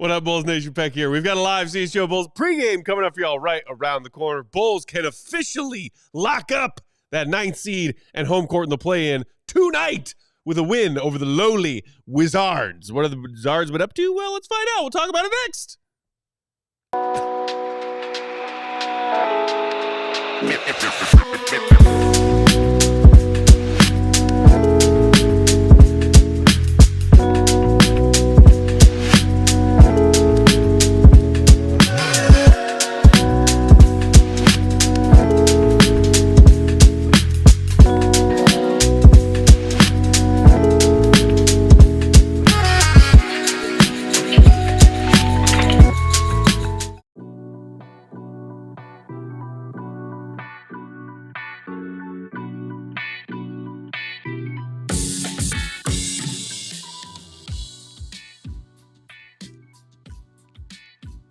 What up, Bulls Nation? Peck here. We've got a live CHGO Bulls pregame coming up for y'all right around the corner. Bulls can officially lock up that 9th seed and home court in the play-in tonight with a win over the lowly Wizards. What have the Wizards been up to? Well, let's find out. We'll talk about it next.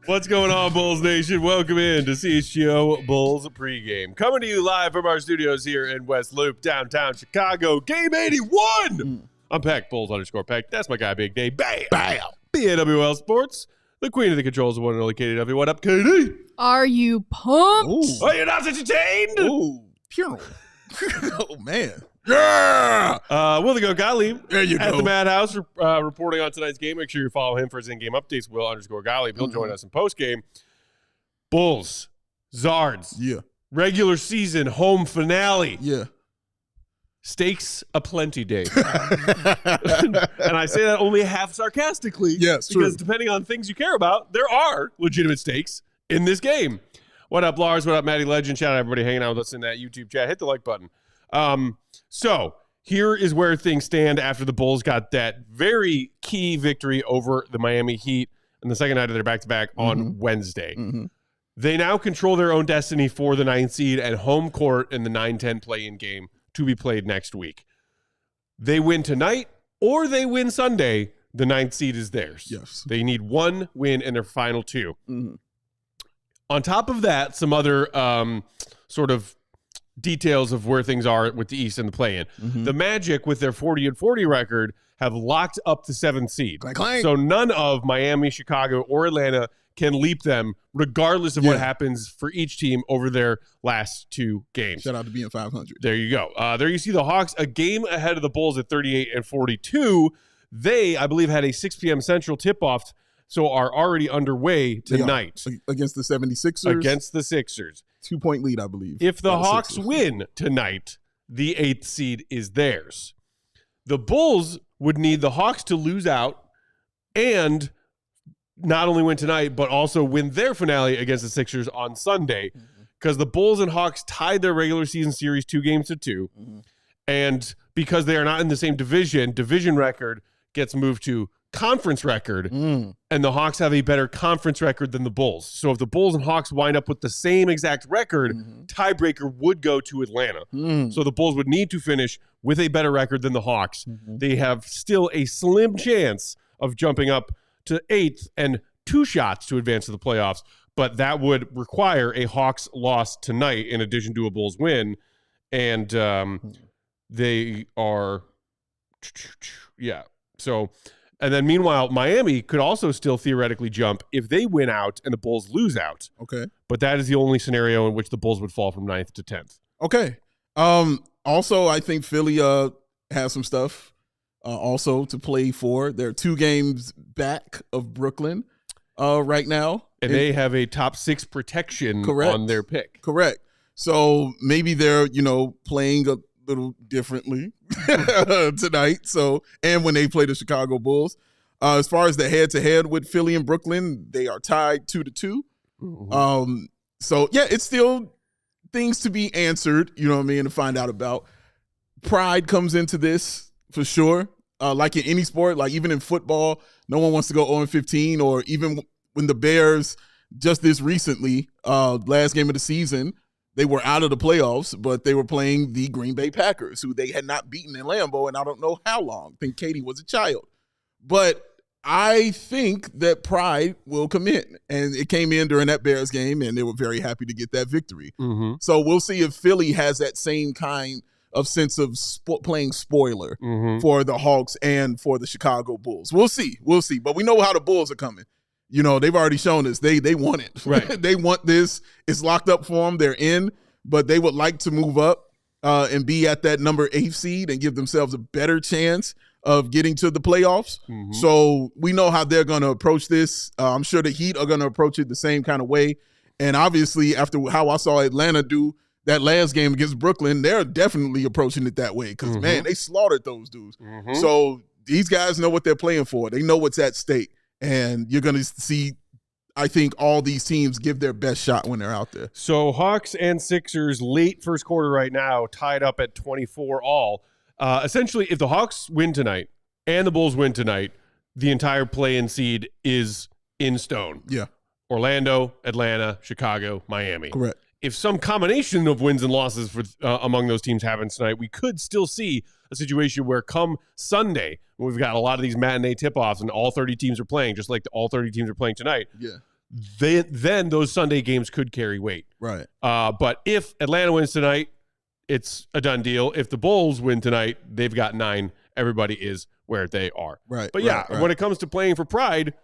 What's going on, Bulls Nation? Welcome in to CHGO Bulls pregame. Coming to you live from our studios here in West Loop, downtown Chicago. Game 81! I'm Peck, Bulls_Peck. That's my guy, Big Dave. Bam! Bam! BAWL Sports, the queen of the controls, the one and only KDW. What up, KD? Are you pumped? Ooh. Are you not entertained? Ooh, pure. Oh, man. Yeah! Will the Go Gottlieb there you at go. the Madhouse reporting on tonight's game. Make sure you follow him for his in-game updates. Will_Gottlieb. He'll join us in post-game. Bulls, Zards. Yeah. Regular season home finale. Yeah. Stakes aplenty, Dave. And I say that only half sarcastically. Yes, because true. depending on things you care about, there are legitimate stakes in this game. What up, Lars? What up, Maddie Legend? Shout out everybody hanging out with us in that YouTube chat. Hit the like button. So here is where things stand after the Bulls got that very key victory over the Miami Heat in the second night of their back-to-back on Wednesday. They now control their own destiny for the 9th seed and home court in the 9-10 play-in game to be played next week. They win tonight or they win Sunday, the 9th seed is theirs. Yes. They need one win in their final two. On top of that, some other sort of details of where things are with the East and the play-in. The Magic, with their 40-40 record, have locked up the 7th seed. Clank, clank. So none of Miami, Chicago, or Atlanta can leap them, regardless of what happens for each team over their last two games. Shout out to being 500. There you go. There you see the Hawks, a game ahead of the Bulls at 38-42. They, I believe, had a 6 p.m. Central tip-off, so are already underway tonight. Against the 76ers. Against the Sixers. 2-point lead, I believe. If the Hawks win tonight, the 8th seed is theirs. The Bulls would need the Hawks to lose out and not only win tonight, but also win their finale against the Sixers on Sunday, because the Bulls and Hawks tied their regular season series 2-2. And because they are not in the same division record gets moved to conference record, and the Hawks have a better conference record than the Bulls. So if the Bulls and Hawks wind up with the same exact record, tiebreaker would go to Atlanta. So the Bulls would need to finish with a better record than the Hawks. They have still a slim chance of jumping up to 8th and 2 shots to advance to the playoffs, but that would require a Hawks loss tonight in addition to a Bulls win. And they are, so... And then meanwhile, Miami could also still theoretically jump if they win out and the Bulls lose out. Okay. But that is the only scenario in which the Bulls would fall from 9th to 10th. Okay. Also, I think Philly has some stuff also to play for. They're 2 games back of Brooklyn right now. And they have a top 6 protection on their pick. Correct. So maybe they're, playing a little differently tonight. So, and when they play the Chicago Bulls, as far as the head-to-head with Philly and Brooklyn, they are tied 2-2. So yeah, it's still things to be answered, to find out about. Pride comes into this for sure. Like in any sport, like even in football, no one wants to go 0-15, or even when the Bears just this recently, last game of the season, they were out of the playoffs, but they were playing the Green Bay Packers, who they had not beaten in Lambeau in I don't know how long. I think Katie was a child. But I think that pride will come in. And it came in during that Bears game, and they were very happy to get that victory. So we'll see if Philly has that same kind of sense of playing spoiler for the Hawks and for the Chicago Bulls. We'll see. But we know how the Bulls are coming. You know, they've already shown us they want it. Right. They want this. It's locked up for them. They're in, but they would like to move up and be at that number 8 seed and give themselves a better chance of getting to the playoffs. Mm-hmm. So we know how they're going to approach this. I'm sure the Heat are going to approach it the same kind of way. And obviously, after how I saw Atlanta do that last game against Brooklyn, they're definitely approaching it that way because, man, they slaughtered those dudes. Mm-hmm. So these guys know what they're playing for. They know what's at stake. And you're going to see, I think, all these teams give their best shot when they're out there. So Hawks and Sixers late first quarter right now, tied up at 24 all. Essentially, if the Hawks win tonight and the Bulls win tonight, the entire play-in seed is in stone. Yeah. Orlando, Atlanta, Chicago, Miami. Correct. If some combination of wins and losses for among those teams happens tonight, we could still see a situation where come Sunday, when we've got a lot of these matinee tip-offs and all 30 teams are playing, just like all 30 teams are playing tonight, then those Sunday games could carry weight. Right. But if Atlanta wins tonight, it's a done deal. If the Bulls win tonight, they've got 9. Everybody is where they are. Right. But when it comes to playing for pride,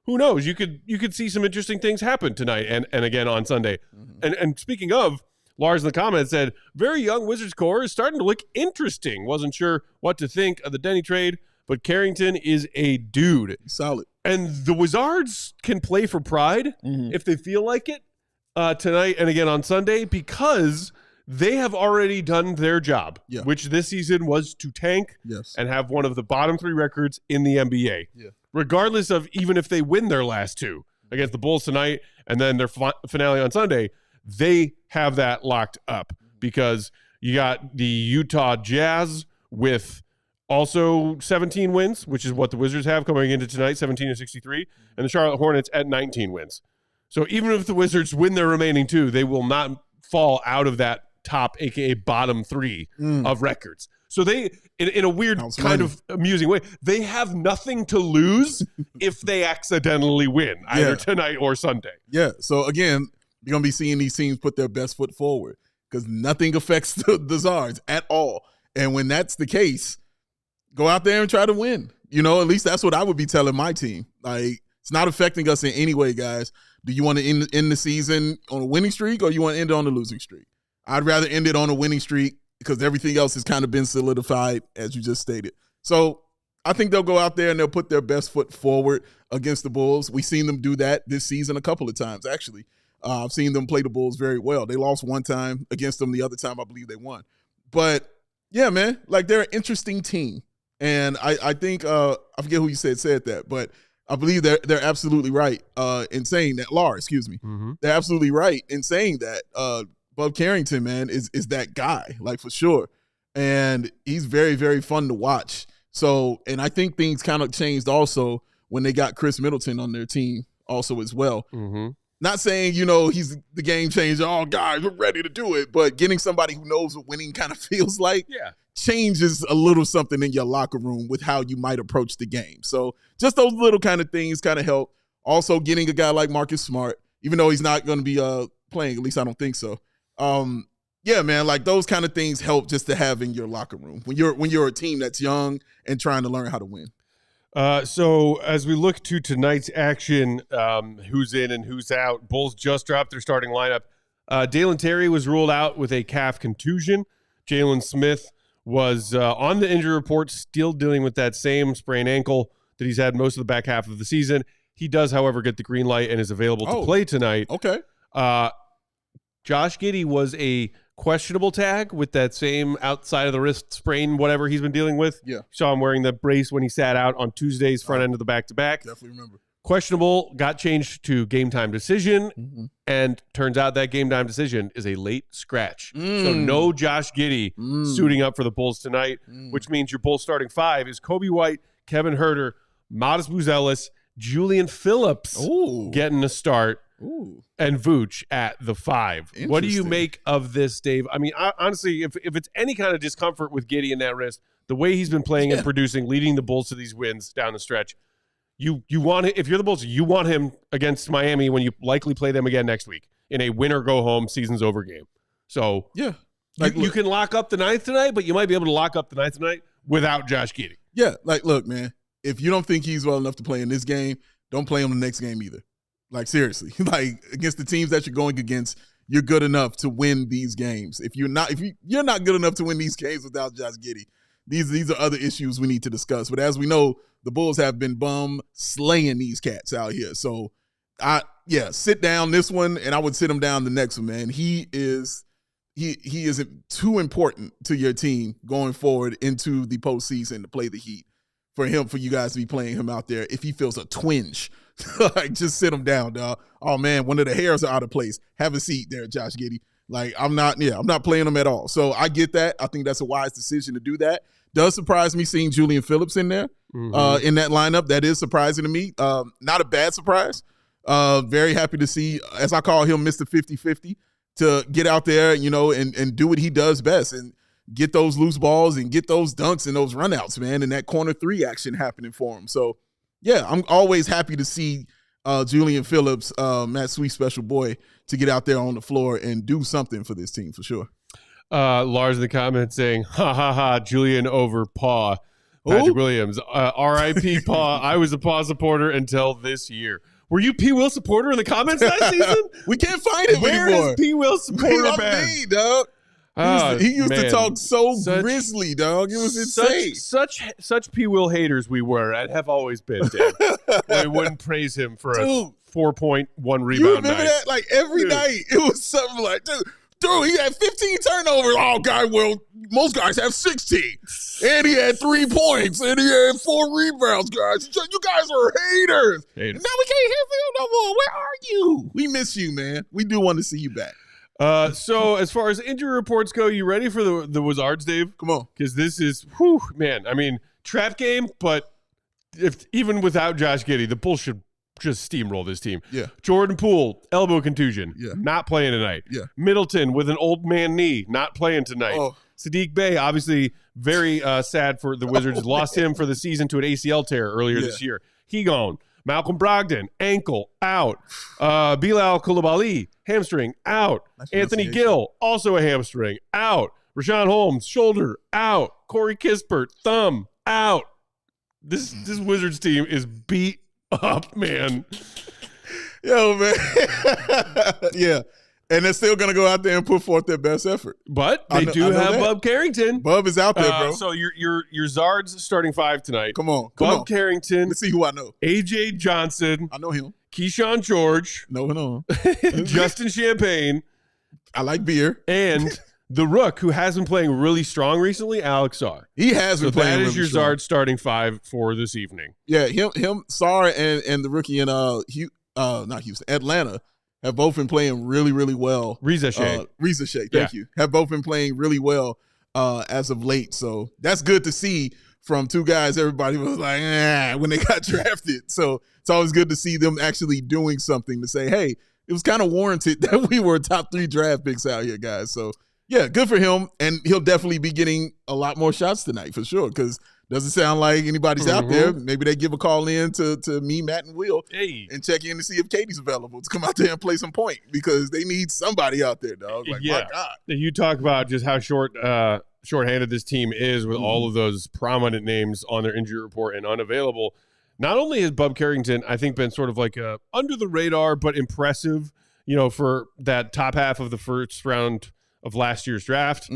who knows? You could see some interesting things happen tonight and again on Sunday. Mm-hmm. And speaking of, Lars in the comments said, very young Wizards core is starting to look interesting. Wasn't sure what to think of the Denny trade, but Carrington is a dude. Solid. And the Wizards can play for pride if they feel like it tonight and again on Sunday because they have already done their job, which this season was to tank and have one of the bottom 3 records in the NBA. Yeah. Regardless of even if they win their last 2 against the Bulls tonight and then their finale on Sunday, they have that locked up because you got the Utah Jazz with also 17 wins, which is what the Wizards have coming into tonight, 17-63, and the Charlotte Hornets at 19 wins. So even if the Wizards win their remaining 2, they will not fall out of that top, aka bottom 3 of records. So they, in a weird kind of amusing way, they have nothing to lose if they accidentally win either tonight or Sunday. Yeah. So again, you're going to be seeing these teams put their best foot forward because nothing affects the Zards at all. And when that's the case, go out there and try to win. You know, at least that's what I would be telling my team. Like, it's not affecting us in any way, guys. Do you want to end the season on a winning streak or you want to end it on a losing streak? I'd rather end it on a winning streak because everything else has kind of been solidified, as you just stated. So I think they'll go out there and they'll put their best foot forward against the Bulls. We've seen them do that this season a couple of times, actually. I've seen them play the Bulls very well. They lost one time against them. The other time, I believe they won. But, yeah, man, like they're an interesting team. And I think I forget who you said that, but I believe they're absolutely right in saying that. Lars, excuse me. Mm-hmm. They're absolutely right in saying that Bub Carrington, man, is that guy, like for sure. And he's very, very fun to watch. So, and I think things kind of changed also when they got Chris Middleton on their team also as well. Mm-hmm. Not saying, you know, he's the game changer. Oh, guys, we're ready to do it. But getting somebody who knows what winning kind of feels like changes a little something in your locker room with how you might approach the game. So just those little kind of things kind of help. Also, getting a guy like Marcus Smart, even though he's not going to be playing, at least I don't think so. Yeah, man, like those kind of things help just to have in your locker room when you're a team that's young and trying to learn how to win. So as we look to tonight's action, who's in and who's out, Bulls just dropped their starting lineup. Dalen Terry was ruled out with a calf contusion. Jalen Smith was on the injury report, still dealing with that same sprained ankle that he's had most of the back half of the season. He does, however, get the green light and is available to play tonight. Okay. Josh Giddey was a questionable tag with that same outside of the wrist sprain, whatever he's been dealing with. Yeah. Saw him wearing the brace when he sat out on Tuesday's front end of the back-to-back. Definitely remember. Questionable, got changed to game time decision, and turns out that game time decision is a late scratch. So no Josh Giddey suiting up for the Bulls tonight, which means your Bulls starting 5 is Coby White, Kevin Huerter, Modest Buzelis, Julian Phillips getting a start, and Vooch at the 5. What do you make of this, Dave? I mean, honestly, if it's any kind of discomfort with Giddey in that wrist, the way he's been playing and producing, leading the Bulls to these wins down the stretch, you want it, if you're the Bulls, you want him against Miami when you likely play them again next week in a win or go home season's over game. So yeah, like you can lock up the 9th tonight, but you might be able to lock up the 9th tonight without Josh Giddey. Yeah, like look, man, if you don't think he's well enough to play in this game, don't play them the next game either. Like, seriously. Like, against the teams that you're going against, you're good enough to win these games. If you're not good enough to win these games without Josh Giddey, these are other issues we need to discuss. But as we know, the Bulls have been slaying these cats out here. So, sit down this one, and I would sit him down the next one, man. He is too important to your team going forward into the postseason to play the Heat. For you guys to be playing him out there, if he feels a twinge, like, just sit him down, dog. Oh man, one of the hairs are out of place. Have a seat there, Josh Giddey. Like, I'm not playing him at all. So I get that. I think that's a wise decision to do that. Does surprise me seeing Julian Phillips in there, in that lineup. That is surprising to me. Not a bad surprise. Very happy to see, as I call him, Mr. 50-50, to get out there, and do what he does best and get those loose balls and get those dunks and those runouts, man, and that corner three action happening for him. So, yeah, I'm always happy to see Julian Phillips, Matt Sweet's special boy, to get out there on the floor and do something for this team for sure. Lars in the comments saying, ha, ha, ha, Julian over Paw. Patrick Williams, R.I.P. Paw. I was a Paw supporter until this year. Were you P. Will supporter in the comments last season? We can't find him anymore. Where is P. Will supporter band? Me, dog. He used to talk so grizzly, dog. It was insane. Such P. Will haters we were and have always been, Dan. We wouldn't praise him for a 4.1 rebound You remember night. that? Like, every night, it was something like, dude, he had 15 turnovers. Oh, most guys have 16. And he had 3 points. And he had 4 rebounds, guys. You guys are haters. Now we can't hear Phil no more. Where are you? We miss you, man. We do want to see you back. So as far as injury reports go, you ready for the Wizards, Dave? Come on. Because this is, man. I mean, trap game, but even without Josh Giddey, the Bulls should just steamroll this team. Yeah. Jordan Poole, elbow contusion. Yeah. Not playing tonight. Yeah. Middleton with an old man knee, not playing tonight. Oh. Sadiq Bey, obviously very sad for the Wizards. Lost him for the season to an ACL tear earlier this year. He gone. Malcolm Brogdon, ankle, out. Bilal Coulibaly, hamstring, out. Anthony Gill, also a hamstring, out. Rashawn Holmes, shoulder, out. Corey Kispert, thumb, out. This Wizards team is beat up, man. Yo, man. Yeah. And they're still going to go out there and put forth their best effort. But they do have Bub Carrington. Bub is out there, bro. So your Zards starting 5 tonight. Come on. Bub Carrington. Let's see who I know. AJ Johnson. I know him. Keyshawn George. No. Justin Champagne. I like beer. And the Rook, who has been playing really strong recently, Alex Sarr. He has been playing really strong. That is your Zard starting 5 for this evening. Yeah, him, Sarr, and the rookie in not Houston, Atlanta, have both been playing really, really well. Reza Shea. Thank you. Have both been playing really well as of late. So that's good to see from two guys everybody was like, when they got drafted. So it's always good to see them actually doing something to say, hey, it was kind of warranted that we were top 3 draft picks out here, guys. So, yeah, good for him. And he'll definitely be getting a lot more shots tonight for sure, because doesn't sound like anybody's out there. Maybe they give a call in to me, Matt, and Will and check in to see if Katie's available to come out there and play some point, because they need somebody out there, dog. Like, my God. You talk about just how shorthanded this team is with all of those prominent names on their injury report and unavailable. Not only has Bub Carrington, I think, been sort of like a under the radar but impressive, for that top half of the first round of last year's draft.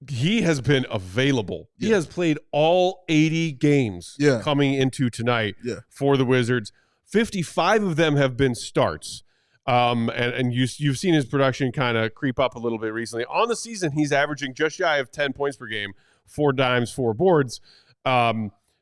He has been available. Yeah. He has played all 80 games coming into tonight for the Wizards. 55 of them have been starts. And you've seen his production kind of creep up a little bit recently. On the season, he's averaging just shy of 10 points per game, 4 dimes, 4 boards,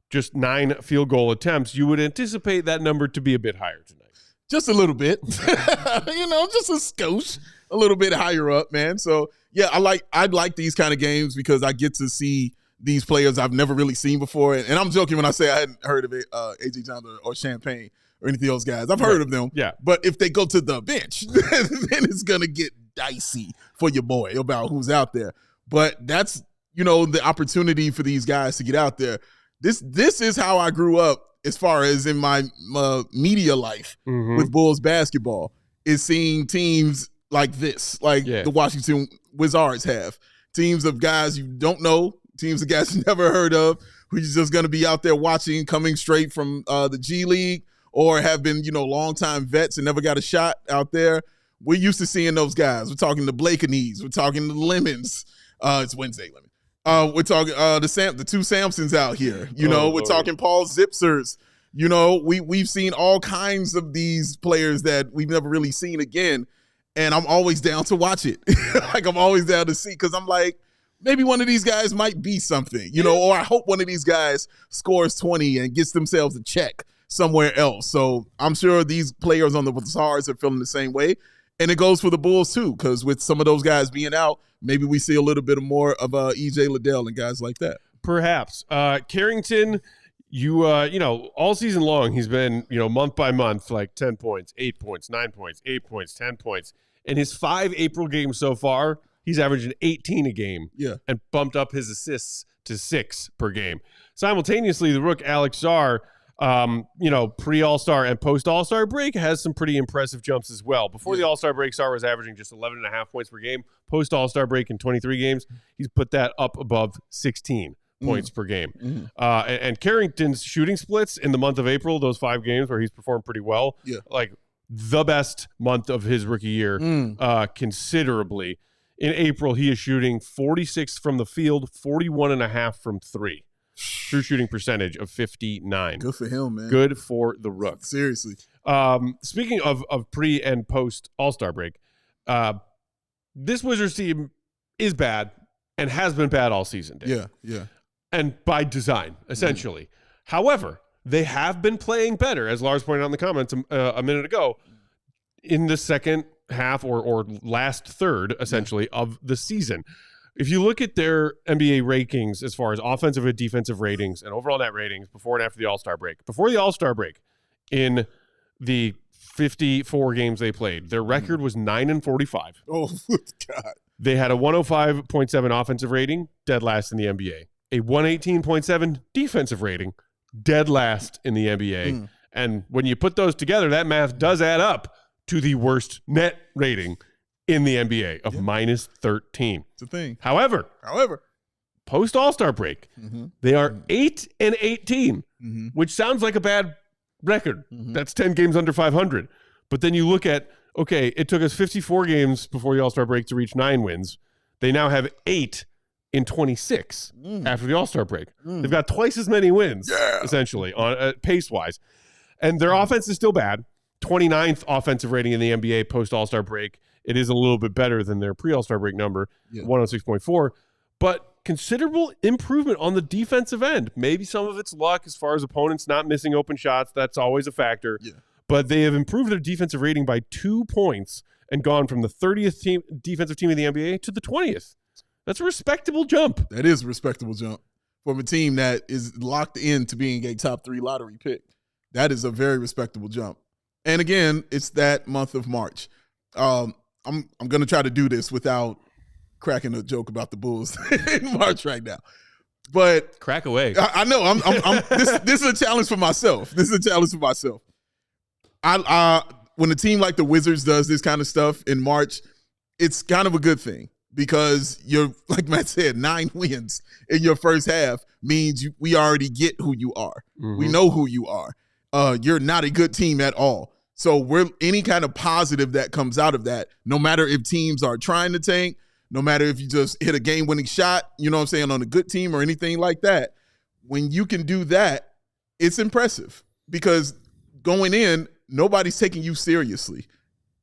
just 9 field goal attempts. You would anticipate that number to be a bit higher tonight. Just a little bit, just a skosh, a little bit higher up, man. So yeah, I like these kind of games because I get to see these players I've never really seen before. And I'm joking when I say I hadn't heard of it, AJ Johnson or Champagne or any of those guys. I've heard of them. Yeah. But if they go to the bench, then it's gonna get dicey for your boy about who's out there. But that's the opportunity for these guys to get out there. This is how I grew up. As far as in my media life with Bulls basketball, is seeing teams like this, like the Washington Wizards have. Teams of guys you don't know, teams of guys you never heard of, who you're just going to be out there watching, coming straight from the G League or have been, longtime vets and never got a shot out there. We're used to seeing those guys. We're talking the Blakeney's. We're talking the Lemons. It's Wednesday, Lemon. We're talking the two Sampsons out here. We're talking Paul Zipsers. We've seen all kinds of these players that we've never really seen again. And I'm always down to watch it. I'm always down to see, because I'm like, maybe one of these guys might be something, or I hope one of these guys scores 20 and gets themselves a check somewhere else. So I'm sure these players on the Stars are feeling the same way. And it goes for the Bulls too, because with some of those guys being out, maybe we see a little bit more of EJ Liddell and guys like that. Perhaps. Carrington, all season long, he's been, month by month, like 10 points, 8 points, 9 points, 8 points, 10 points. In his 5 April games so far, he's averaging 18 a game. Yeah. And bumped up his assists to 6 per game. Simultaneously, the rook Alex Sarr, pre-All-Star and post-All-Star break, has some pretty impressive jumps as well. Before the All-Star break, Sarr was averaging just 11.5 points per game. Post-All-Star break in 23 games, he's put that up above 16 points per game. Mm-hmm. And Carrington's shooting splits in the month of April, those 5 games where he's performed pretty well, like the best month of his rookie year considerably. In April, he is shooting 46 from the field, 41.5 from 3. True shooting percentage of 59. Good for him, man. Good for the rook. Seriously. Speaking of pre and post All-Star break, this Wizards team is bad and has been bad all season, Dave. Yeah. And by design, essentially. However, they have been playing better, as Lars pointed out in the comments a minute ago, in the second half or last third, essentially, of the season. If you look at their NBA rankings as far as offensive and defensive ratings and overall net ratings before and after the All-Star break, in the 54 games they played, their record was 9-45. Oh, God. They had a 105.7 offensive rating, dead last in the NBA. A 118.7 defensive rating, dead last in the NBA. And when you put those together, that math does add up to the worst net rating in the NBA of minus 13. It's a thing. However, post All-Star break, they are 8-18, which sounds like a bad record. That's 10 games under 500. But then you look at, okay, it took us 54 games before the All-Star break to reach 9 wins. They now have 8 in 26 after the All-Star break. They've got twice as many wins, essentially, on pace-wise. And their offense is still bad. 29th offensive rating in the NBA post All-Star break. It is a little bit better than their pre-All-Star break number, 106.4. But considerable improvement on the defensive end. Maybe some of it's luck as far as opponents not missing open shots. That's always a factor. Yeah. But they have improved their defensive rating by 2 points and gone from the 30th defensive team in the NBA to the 20th. That's a respectable jump. That is a respectable jump from a team that is locked into being a top 3 lottery pick. That is a very respectable jump. And again, it's that month of March. I'm going to try to do this without cracking a joke about the Bulls in March right now. But crack away. I know. This is a challenge for myself. When a team like the Wizards does this kind of stuff in March, it's kind of a good thing, because you're, like Matt said, 9 wins in your first half means we already get who you are. We know who you are. You're not a good team at all. So any kind of positive that comes out of that, no matter if teams are trying to tank, no matter if you just hit a game-winning shot, on a good team or anything like that, when you can do that, it's impressive, because going in, nobody's taking you seriously.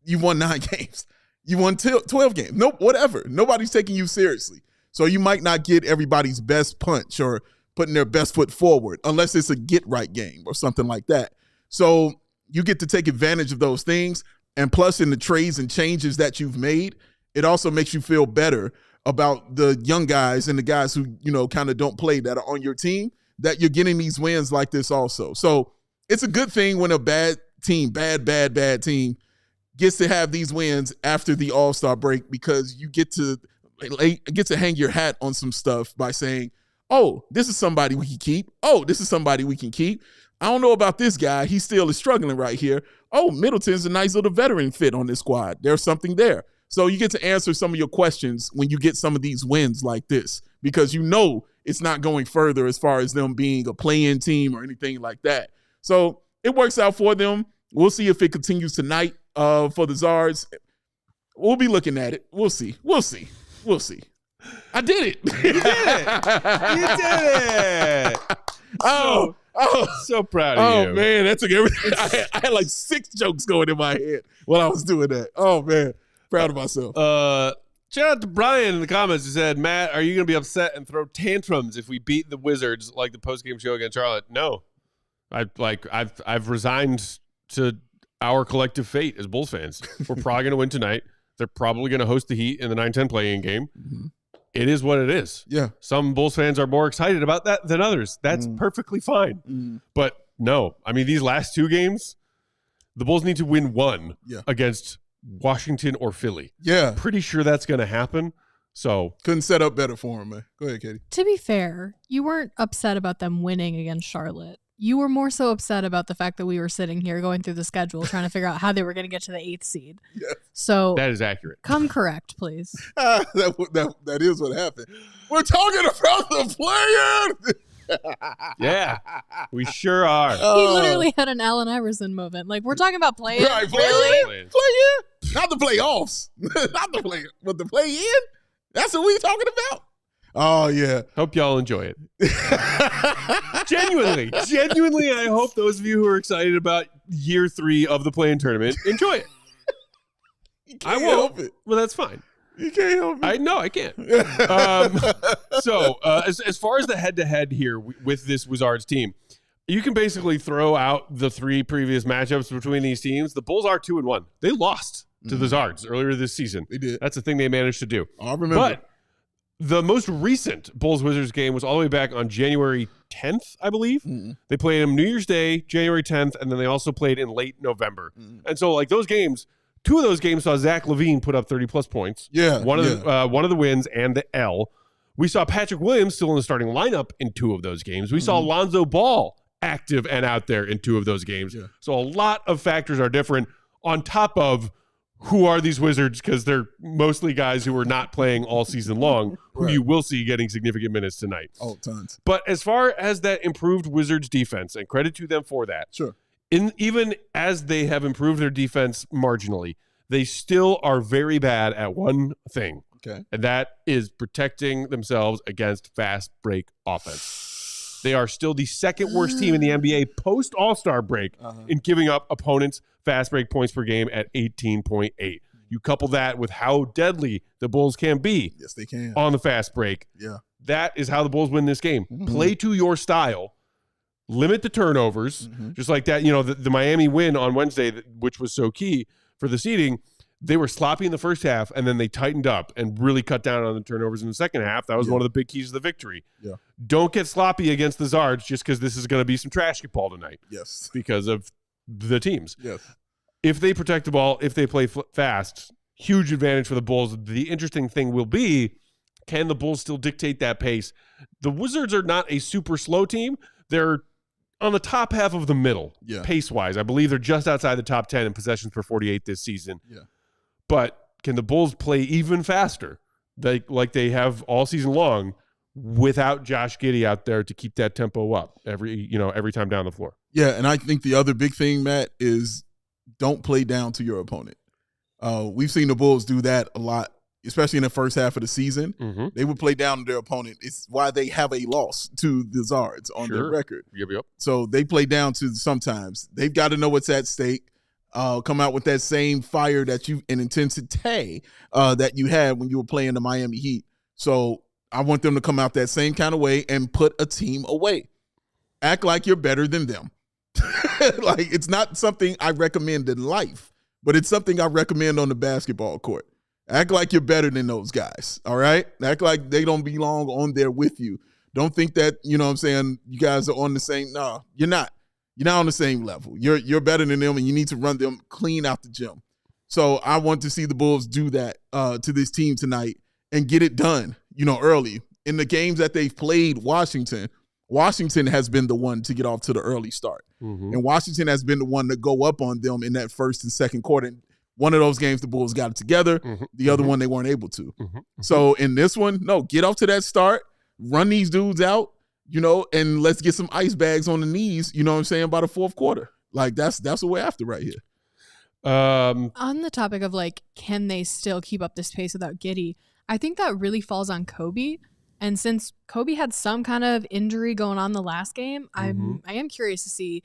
You won 9 games. You won 12 games. Nope, whatever. Nobody's taking you seriously. So you might not get everybody's best punch or putting their best foot forward unless it's a get-right game or something like that. So you get to take advantage of those things. And plus, in the trades and changes that you've made, it also makes you feel better about the young guys and the guys who, kind of don't play that are on your team, that you're getting these wins like this also. So it's a good thing when a bad team, bad team, gets to have these wins after the All-Star break, because you get to hang your hat on some stuff by saying, oh, this is somebody we can keep. Oh, this is somebody we can keep. I don't know about this guy. He still is struggling right here. Oh, Middleton's a nice little veteran fit on this squad. There's something there. So you get to answer some of your questions when you get some of these wins like this, because it's not going further as far as them being a play-in team or anything like that. So it works out for them. We'll see if it continues tonight for the Zards. We'll be looking at it. We'll see. I did it. You did it. So proud of you. Oh, man. That took everything. I had like 6 jokes going in my head while I was doing that. Oh, man. Proud of myself. Shout out to Brian in the comments who said, Matt, are you going to be upset and throw tantrums if we beat the Wizards like the postgame show against Charlotte? No. I've resigned to our collective fate as Bulls fans. We're probably going to win tonight. They're probably going to host the Heat in the 9-10 play-in game. Mm-hmm. It is what it is. Yeah. Some Bulls fans are more excited about that than others. That's perfectly fine. But no, I mean, these last 2 games, the Bulls need to win one against Washington or Philly. Yeah. Pretty sure that's going to happen. So couldn't set up better for him, man. Go ahead, Katie. To be fair, you weren't upset about them winning against Charlotte. You were more so upset about the fact that we were sitting here going through the schedule trying to figure out how they were going to get to the 8th seed. Yeah. So that is accurate. Come correct, please. That is what happened. We're talking about the player. Yeah, we sure are. He literally had an Allen Iverson moment. Like, we're talking about play-in? Right, really? Play-in? Not the playoffs. Not the play-in, but the play-in? That's what we talking about? Oh, yeah. Hope y'all enjoy it. Genuinely, I hope those of you who are excited about year 3 of the play-in tournament enjoy it. I won't help it. Well, that's fine. You can't help it. I can't. As far as the head-to-head here with this Wizards team, you can basically throw out the 3 previous matchups between these teams. The Bulls are 2-1. They lost to the Zards earlier this season. They did. That's the thing they managed to do. I remember. But the most recent Bulls-Wizards game was all the way back on January 10th, I believe. They played them New Year's Day, January 10th, and then they also played in late November. And so, like, those games, 2 of those games saw Zach LaVine put up 30-plus points. Yeah. One of the wins and the L. We saw Patrick Williams still in the starting lineup in 2 of those games. We saw Lonzo Ball active and out there in 2 of those games. Yeah. So a lot of factors are different on top of who are these Wizards, because they're mostly guys who are not playing all season long, who you will see getting significant minutes tonight. Oh, tons. But as far as that improved Wizards defense, and credit to them for that, sure. Even as they have improved their defense marginally, they still are very bad at one thing. Okay. And that is protecting themselves against fast break offense. They are still the 2nd worst team in the NBA post All-Star break in giving up opponents fast break points per game at 18.8. You couple that with how deadly the Bulls can be. Yes, they can. On the fast break. Yeah. That is how the Bulls win this game. Play to your style. Limit the turnovers. Just like that, the Miami win on Wednesday, which was so key for the seeding. They were sloppy in the first half, and then they tightened up and really cut down on the turnovers in the second half. That was one of the big keys to the victory. Yeah. Don't get sloppy against the Zards just because this is going to be some trash ball tonight. Yes. Because of the teams. Yes. If they protect the ball, if they play fast, huge advantage for the Bulls. The interesting thing will be, can the Bulls still dictate that pace? The Wizards are not a super slow team. They're on the top half of the middle, pace-wise. I believe they're just outside the top 10 in possessions per 48 this season. Yeah. But can the Bulls play even faster, like they have all season long, without Josh Giddey out there to keep that tempo up every time down the floor? Yeah, and I think the other big thing, Matt, is don't play down to your opponent. We've seen the Bulls do that a lot, especially in the first half of the season. They would play down to their opponent. It's why they have a loss to the Zards on their record. Yep. So they play down to sometimes. They've got to know what's at stake. Come out with that same fire and intensity that you had when you were playing the Miami Heat. So I want them to come out that same kind of way and put a team away. Act like you're better than them. Like, it's not something I recommend in life, but it's something I recommend on the basketball court. Act like you're better than those guys, all right? Act like they don't belong on there with you. Don't think that, you guys are on the same – no, you're not. You're not on the same level. You're better than them, and you need to run them clean out the gym. So I want to see the Bulls do that to this team tonight and get it done, early. In the games that they've played Washington has been the one to get off to the early start. And Washington has been the one to go up on them in that first and second quarter. One of those games, the Bulls got it together. The other one, they weren't able to. So in this one, no, get off to that start, run these dudes out, and let's get some ice bags on the knees, by the fourth quarter. Like that's what we're after right here. On the topic of like, can they still keep up this pace without Giddey? I think that really falls on Coby. And since Coby had some kind of injury going on the last game, I am curious to see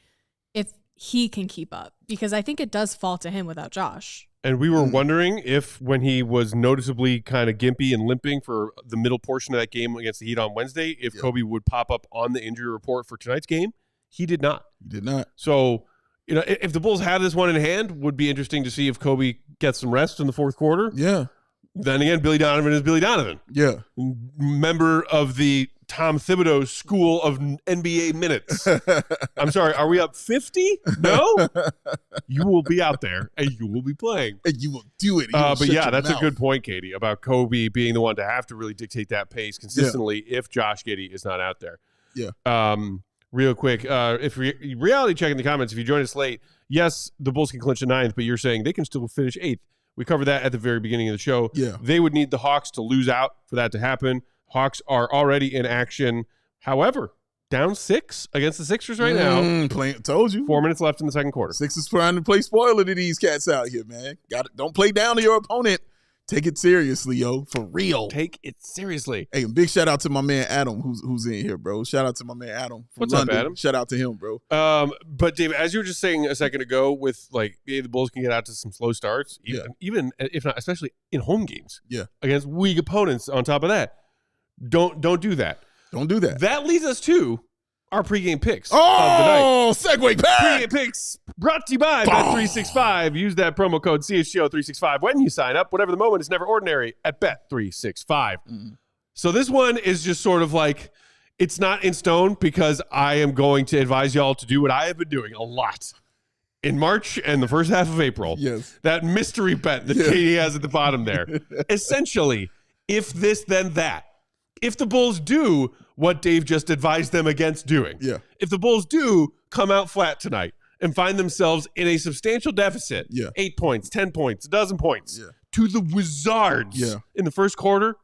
if he can keep up, because I think it does fall to him without Josh. And we were wondering if, when he was noticeably kind of gimpy and limping for the middle portion of that game against the Heat on Wednesday, if Coby would pop up on the injury report for tonight's game. He did not. He did not. So, you know, if the Bulls have this one in hand, would be interesting to see if Coby gets some rest in the fourth quarter. Yeah. Then again, Billy Donovan is Billy Donovan. Yeah. Member of the Tom Thibodeau School of NBA Minutes. I'm sorry, are we up 50? No? You will be out there, and you will be playing. And you will do it. But yeah, that's a good point, Katie, about Coby being the one to have to really dictate that pace consistently if Josh Giddey is not out there. Yeah. Real quick, if reality check in the comments, if you join us late, yes, the Bulls can clinch the 9th, but you're saying they can still finish 8th. We covered that at the very beginning of the show. Yeah. They would need the Hawks to lose out for that to happen. Hawks are already in action. However, down 6 against the Sixers right now. Told you. 4 minutes left in the second quarter. Sixers trying to play spoiler to these cats out here, man. Don't play down to your opponent. Take it seriously, yo. For real. Take it seriously. Hey, big shout out to my man Adam, who's in here, bro. Shout out to my man Adam from What's London. up, Adam? Shout out to him, bro. But David, as you were just saying a second ago, with like the Bulls can get out to some slow starts, even if not, especially in home games, against weak opponents. On top of that, don't do that. Don't do that. That leads us to our pregame picks. Oh, segue pack. Pregame picks brought to you by Bet365. Use that promo code CHGO365 when you sign up. Whatever the moment is never ordinary at Bet365. So this one is just sort of like, it's not in stone, because I am going to advise y'all to do what I have been doing a lot in March and the first half of April. Yes. That mystery bet that Katie has at the bottom there. Essentially, if this, then that. If the Bulls do what Dave just advised them against doing, if the Bulls do come out flat tonight and find themselves in a substantial deficit, 8 points, 10 points, a dozen points, to the Wizards in the first quarter,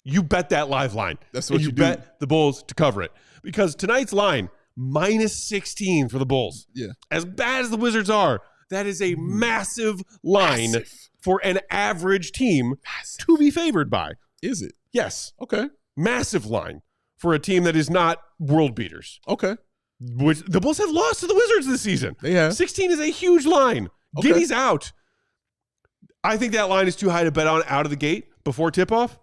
you bet that live line. That's what you do. Bet the Bulls to cover it. Because tonight's line, minus 16 for the Bulls. Yeah. As bad as the Wizards are, that is a massive line for an average team to be favored by. Is it? Yes. Okay. Massive line for a team that is not world beaters. Okay. Which the Bulls have lost to the Wizards this season. They have. 16 is a huge line. Okay. Giddey's out. I think that line is too high to bet on out of the gate before tip-off.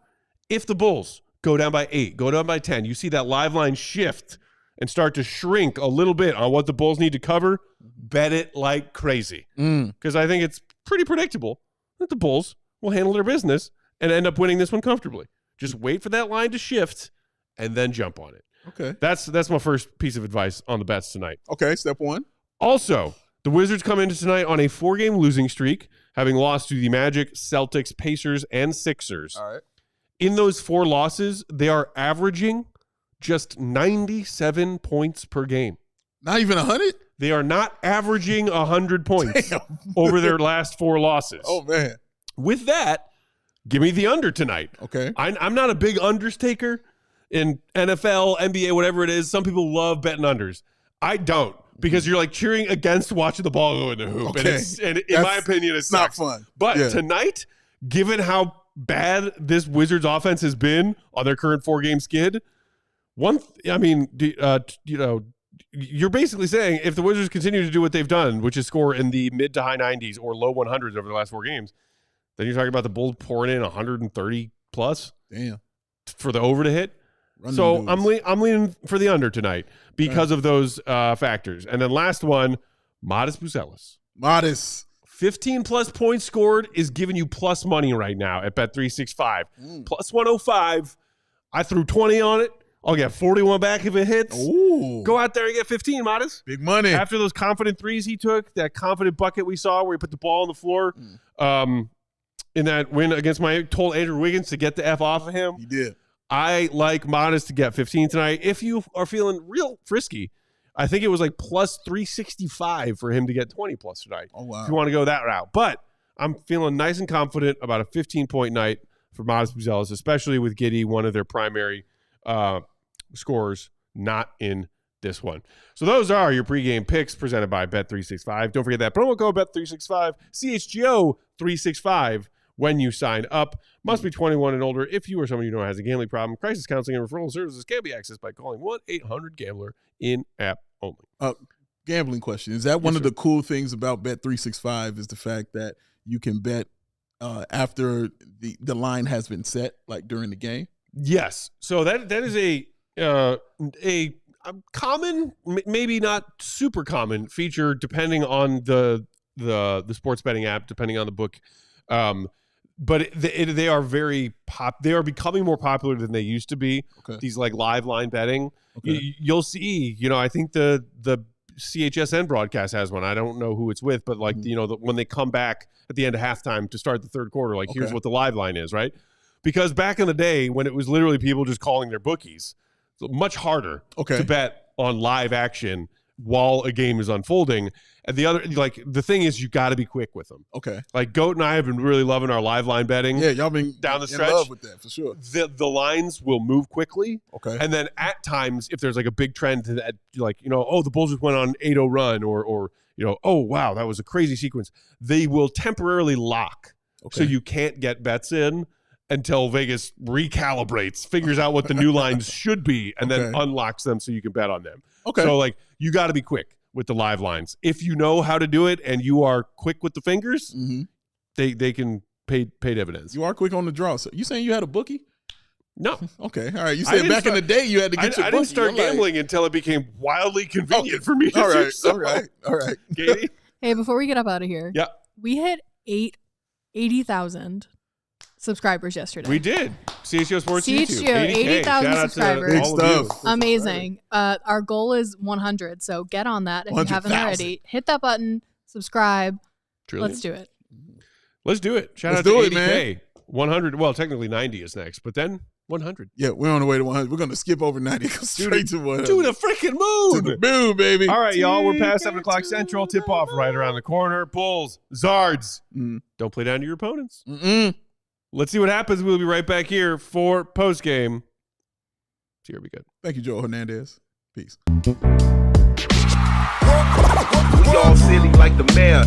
If the Bulls go down by 8, go down by 10, you see that live line shift and start to shrink a little bit on what the Bulls need to cover, bet it like crazy. Because I think it's pretty predictable that the Bulls will handle their business and end up winning this one comfortably. Just wait for that line to shift and then jump on it. Okay. That's my first piece of advice on the bets tonight. Okay, step one. Also, the Wizards come into tonight on a 4-game losing streak, having lost to the Magic, Celtics, Pacers, and Sixers. All right. In those 4 losses, they are averaging just 97 points per game. Not even 100? They are not averaging 100 points over their last 4 losses. Oh, man. With that, give me the under tonight. Okay. I'm not a big unders taker in NFL, NBA, whatever it is. Some people love betting unders. I don't, because you're like cheering against watching the ball go in the hoop. Okay. And in my opinion, it's not fun. But tonight, given how bad this Wizards offense has been on their current 4-game skid, you're basically saying if the Wizards continue to do what they've done, which is score in the mid to high 90s or low 100s over the last 4 games, then you're talking about the Bulls pouring in 130 plus. Damn. For the over to hit. So I'm leaning for the under tonight because of those factors. And then last one, Modest Buzelis. Modest. 15 plus points scored is giving you plus money right now at Bet365. Plus 105. I threw 20 on it. I'll get 41 back if it hits. Ooh. Go out there and get 15, Modest. Big money. After those confident threes he took, that confident bucket we saw where he put the ball on the floor in that win against told Andrew Wiggins to get the F off of him. He did. I like Modest to get 15 tonight. If you are feeling real frisky, I think it was like plus 365 for him to get 20 plus tonight. Oh, wow. If you want to go that route. But I'm feeling nice and confident about a 15-point night for Modest Buzelis, especially with Giddey, one of their primary scorers, not in this one. So those are your pregame picks presented by Bet365. Don't forget that promo code Bet365, CHGO 365 when you sign up. Must be 21 and older. If you or someone you know has a gambling problem, crisis counseling and referral services can be accessed by calling 1-800-GAMBLER in-app only. Gambling question. Is that one of the cool things about Bet365 is the fact that you can bet after the line has been set, like during the game? Yes. So that is a common, maybe not super common feature, depending on the sports betting app, depending on the book. But they are they are becoming more popular than they used to be. Okay. These like live line betting. Okay. You'll see, I think the CHSN broadcast has one. I don't know who it's with, but like, when they come back at the end of halftime to start the third quarter, like here's what the live line is, right? Because back in the day when it was literally people just calling their bookies, it's much harder to bet on live action while a game is unfolding. And the thing is, you got to be quick with them. Okay. Like Goat and I have been really loving our live line betting. Yeah, y'all been down the stretch. In love with that for sure. The lines will move quickly. Okay. And then at times, if there's like a big trend that the Bulls just went on an 8-0 run or oh wow, that was a crazy sequence, they will temporarily lock. Okay. So you can't get bets in until Vegas recalibrates, figures out what the new lines should be, and then unlocks them so you can bet on them. Okay. So like you got to be quick with the live lines. If you know how to do it and you are quick with the fingers, they can pay dividends. You are quick on the draw. So you saying you had a bookie? No. Okay. All right. You said back in the day you had to get your bookie. I didn't start gambling until it became wildly convenient for me to do so. All right. Katie? Hey, before we get up out of here, we hit 80,000 subscribers yesterday. We did. CHGO Sports CHGO, YouTube. 80,000 subscribers. Big stuff. Amazing. Our goal is 100, so get on that if you haven't already. Hit that button, subscribe. Trillion? Let's do it. Let's do it. Shout out to 80K. Man. 100. Well, technically 90 is next, but then 100. Yeah, we're on the way to 100. We're going to skip over 90. Go straight to 100. To the freaking moon. To the moon, baby. All right, y'all. We're past 7 o'clock Central. Tip-off right around the corner. Bulls, Zards. Don't play down to your opponents. Let's see what happens. We'll be right back here for postgame. See you. Be good. Thank you, Joel Hernandez. Peace. We all silly like the mayor.